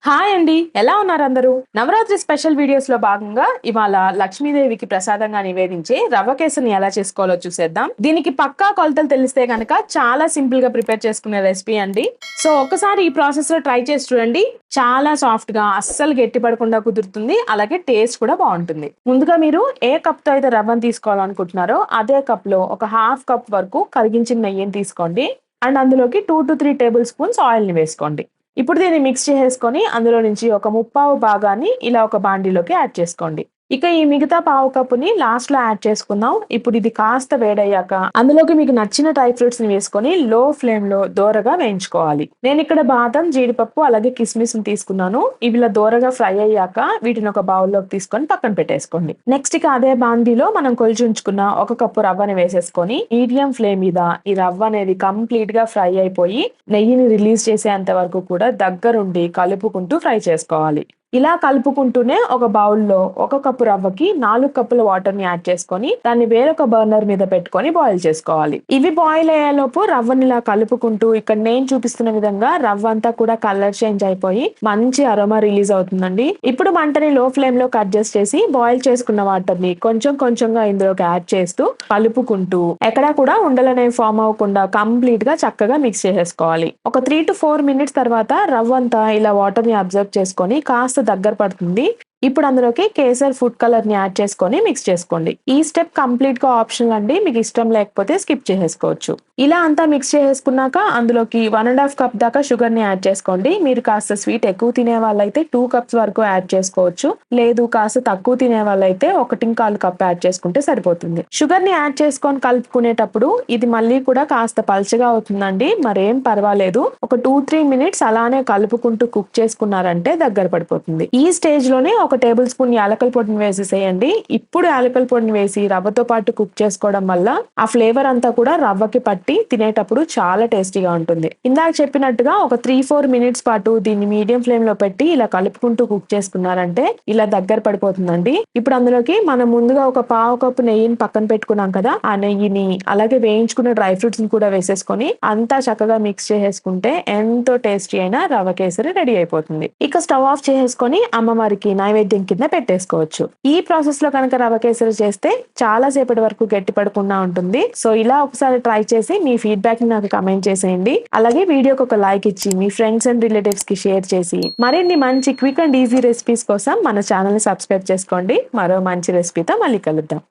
Hi అండి, ఎలా ఉన్నారు అందరూ? నవరాత్రి స్పెషల్ వీడియోస్ లో భాగంగా ఇవాళ లక్ష్మీదేవికి ప్రసాదంగా నివేదించే రవ్వ కేసరిని ఎలా చేసుకోవాలో చూసేద్దాం. దీనికి పక్కా కొలతలు తెలిస్తే గనక చాలా సింపుల్ గా ప్రిపేర్ చేసుకునే రెసిపీ అండి. సో ఒకసారి ఈ ప్రాసెస్ లో ట్రై చేసి చూడండి. చాలా సాఫ్ట్ గా, అస్సలు గట్టి పడకుండా కుదురుతుంది. అలాగే టేస్ట్ కూడా బాగుంటుంది. ముందుగా మీరు ఏ కప్ తో అయితే రవ్వను తీసుకోవాలనుకుంటున్నారో అదే కప్ లో ఒక హాఫ్ కప్ వరకు కరిగించిన నెయ్యిని తీసుకోండి. అండ్ అందులోకి 2 to 3 టేబుల్ స్పూన్స్ ఆయిల్ ని వేసుకోండి. ఇప్పుడు దీన్ని మిక్స్ చేసేసుకొని అందులో నుంచి ఒక ముప్పావు భాగాన్ని ఇలా ఒక బాండీలోకి యాడ్ చేసుకోండి. ఇక ఈ మిగతా పావు కప్పుని లాస్ట్ లో యాడ్ చేసుకుందాం. ఇప్పుడు ఇది కాస్త వేడయ్యాక అందులోకి మీకు నచ్చిన డ్రై ఫ్రూట్స్ ని వేసుకొని లో ఫ్లేమ్ లో దోరగా వేయించుకోవాలి. నేను ఇక్కడ బాదం, జీడిపప్పు అలాగే కిస్మిస్ ని తీసుకున్నాను. ఇవి ఇలా దోరగా ఫ్రై అయ్యాక వీటిని ఒక బౌల్లోకి తీసుకొని పక్కన పెట్టేసుకోండి. నెక్స్ట్ ఇక అదే బాండీలో మనం కొలిచి ఉంచుకున్న ఒక కప్పు రవ్వని వేసేసుకొని మీడియం ఫ్లేమ్ మీద ఈ రవ్వ అనేది కంప్లీట్ గా ఫ్రై అయిపోయి నెయ్యిని రిలీజ్ చేసేంత వరకు కూడా దగ్గరుండి కలుపుకుంటూ ఫ్రై చేసుకోవాలి. ఇలా కలుపుకుంటూనే ఒక బౌల్లో ఒక కప్పు రవ్వకి 4 కప్పుల వాటర్ ని యాడ్ చేసుకొని దాన్ని వేరొక బర్నర్ మీద పెట్టుకొని బాయిల్ చేసుకోవాలి. ఇవి బాయిల్ అయ్యేలోపు రవ్వని ఇలా కలుపుకుంటూ ఇక్కడ నేను చూపిస్తున్న విధంగా రవ్వ అంతా కూడా కలర్ చేంజ్ అయిపోయి మంచి అరోమా రిలీజ్ అవుతుందండి. ఇప్పుడు మంటని లో ఫ్లేమ్ లో అడ్జస్ట్ చేసి బాయిల్ చేసుకున్న వాటర్ ని కొంచెం కొంచెంగా ఇందులోకి యాడ్ చేస్తూ కలుపుకుంటూ ఎక్కడా కూడా ఉండలనేవి ఫామ్ అవ్వకుండా కంప్లీట్ గా చక్కగా మిక్స్ చేసేసుకోవాలి. ఒక 3 to 4 మినిట్స్ తర్వాత రవ్వ అంతా ఇలా వాటర్ ని అబ్జర్వ్ చేసుకొని కాస్త దగ్గర పడుతుంది. ఇప్పుడు అందులోకి కేసర్ ఫుడ్ కలర్ ని యాడ్ చేసుకొని మిక్స్ చేసుకోండి. ఈ స్టెప్ కంప్లీట్ గా ఆప్షనల్ అండి, మీకు ఇష్టం లేకపోతే స్కిప్ చేసేసుకోవచ్చు. ఇలా అంతా మిక్స్ చేసేసుకున్నాక అందులోకి 1.5 కప్ దాకా షుగర్ ని యాడ్ చేసుకోండి. మీరు కాస్త స్వీట్ ఎక్కువ తినే వాళ్ళైతే 2 కప్స్ వరకు యాడ్ చేసుకోవచ్చు. లేదు కాస్త తక్కువ తినే వాళ్ళైతే 1.25 కప్ యాడ్ చేసుకుంటే సరిపోతుంది. షుగర్ ని యాడ్ చేసుకొని కలుపుకునేటప్పుడు ఇది మళ్ళీ కూడా కాస్త పల్చగా అవుతుందండి, మరేం పర్వాలేదు. ఒక 2-3 మినిట్స్ అలానే కలుపుకుంటూ కుక్ చేసుకున్నారంటే దగ్గర పడిపోతుంది. ఈ స్టేజ్ లోనే ఒక టేబుల్ స్పూన్ యాలకల పొడిని వేసేసేయండి. ఇప్పుడు యాలకల పొడిని వేసి రవ్వతో పాటు కుక్ చేసుకోవడం వల్ల ఆ ఫ్లేవర్ అంతా కూడా రవ్వకి పట్టి తినేటప్పుడు చాలా టేస్టీగా ఉంటుంది. ఇందాక చెప్పినట్టుగా ఒక 3-4 మినిట్స్ పాటు దీన్ని మీడియం ఫ్లేమ్ లో పెట్టి ఇలా కలుపుకుంటూ కుక్ చేసుకున్నారంటే ఇలా దగ్గర పడిపోతుందండి. ఇప్పుడు అందులోకి మనం ముందుగా ఒక పావు కప్పు నెయ్యిని పక్కన పెట్టుకున్నాం కదా, ఆ నెయ్యిని అలాగే వేయించుకున్న డ్రై ఫ్రూట్స్ ని కూడా వేసేసుకొని అంతా చక్కగా మిక్స్ చేసేసుకుంటే ఎంతో టేస్టీ అయిన రవ్వ కేసరి రెడీ అయిపోతుంది. ఇక స్టవ్ ఆఫ్ చేసేసుకొని అమ్మవారికి నైవేద్యం కింద పెట్టేసుకోవచ్చు. ఈ ప్రాసెస్ లో కనుక రవ్వ కేసరి చేస్తే చాలా సేపటి వరకు గట్టి పడకుండా ఉంటుంది. సో ఇలా ఒకసారి ట్రై చేసి మీ ఫీడ్బ్యాక్ ని నాకు కమెంట్ చేసేయండి. అలాగే వీడియోకి ఒక లైక్ ఇచ్చి మీ ఫ్రెండ్స్ అండ్ రిలేటివ్స్ కి షేర్ చేసి మరిన్ని మంచి క్విక్ అండ్ ఈజీ రెసిపీస్ కోసం మన ఛానల్ ని సబ్స్క్రైబ్ చేసుకోండి. మరో మంచి రెసిపీతో మళ్ళీ కలుద్దాం.